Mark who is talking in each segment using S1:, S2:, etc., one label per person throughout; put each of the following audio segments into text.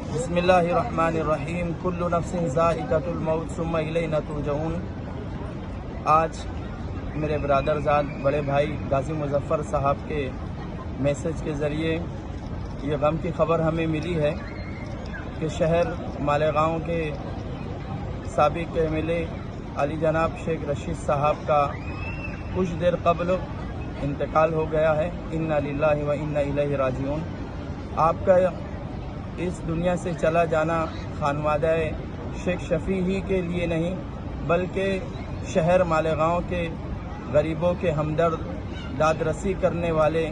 S1: بسم اللہ الرحمن الرحیم کل نفس ذائقۃ الموت ثم الینا ترجعون۔ آج میرے برادرزاد بڑے بھائی غازی مظفر صاحب کے میسج کے ذریعے یہ غم کی خبر ہمیں ملی ہے کہ شہر مالیگاؤں کے سابق ایم ایل اے علی جناب شیخ رشید صاحب کا کچھ دیر قبل انتقال ہو گیا ہے۔ انا للہ و انا الیہ راجعون۔ آپ کا اس دنیا سے چلا جانا خانوادہ شیخ شفیع ہی کے لیے نہیں بلکہ شہر مالیگاؤں کے غریبوں کے ہمدرد داد رسی کرنے والے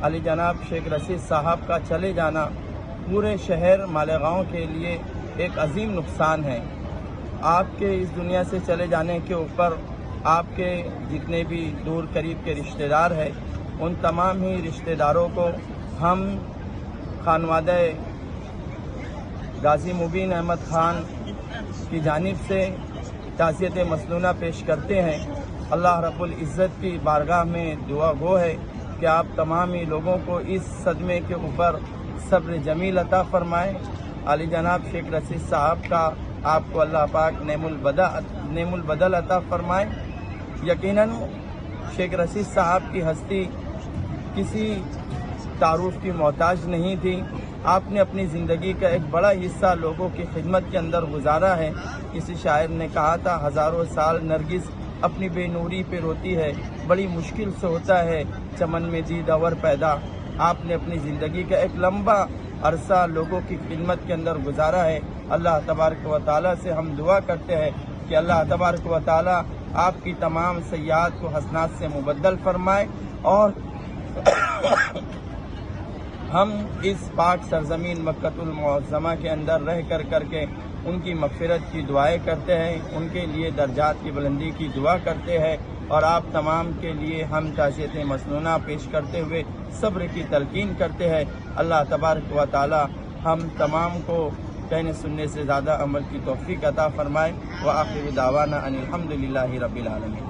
S1: علی جناب شیخ رشید صاحب کا چلے جانا پورے شہر مالیگاؤں کے لیے ایک عظیم نقصان ہے۔ آپ کے اس دنیا سے چلے جانے کے اوپر آپ کے جتنے بھی دور قریب کے رشتہ دار ہیں ان تمام ہی رشتہ داروں کو ہم خانوادہ غازی مبین احمد خان کی جانب سے تعزیت مسنونہ پیش کرتے ہیں۔ اللہ رب العزت کی بارگاہ میں دعا گو ہے کہ آپ تمام ہی لوگوں کو اس صدمے کے اوپر صبر جمیل عطا فرمائے۔ علی جناب شیخ رشید صاحب کا آپ کو اللہ پاک نعم البدل عطا فرمائے۔ یقیناً شیخ رشید صاحب کی ہستی کسی تعارف کی محتاج نہیں تھی۔ آپ نے اپنی زندگی کا ایک بڑا حصہ لوگوں کی خدمت کے اندر گزارا ہے۔ کسی شاعر نے کہا تھا ہزاروں سال نرگس اپنی بے نوری پہ روتی ہے، بڑی مشکل سے ہوتا ہے چمن میں دید اور پیدا۔ آپ نے اپنی زندگی کا ایک لمبا عرصہ لوگوں کی خدمت کے اندر گزارا ہے۔ اللہ تبارک و تعالیٰ سے ہم دعا کرتے ہیں کہ اللہ تبارک و تعالیٰ آپ کی تمام سیئات کو حسنات سے مبدل فرمائے، اور ہم اس پاک سرزمین مکۃ المعظمہ کے اندر رہ کر کے ان کی مغفرت کی دعائیں کرتے ہیں، ان کے لیے درجات کی بلندی کی دعا کرتے ہیں، اور آپ تمام کے لیے ہم تعزیت مسنونہ پیش کرتے ہوئے صبر کی تلقین کرتے ہیں۔ اللہ تبارک و تعالی ہم تمام کو کہنے سننے سے زیادہ عمل کی توفیق عطا فرمائے۔ وآخر دعوانا ان الحمد للہ رب العالمین۔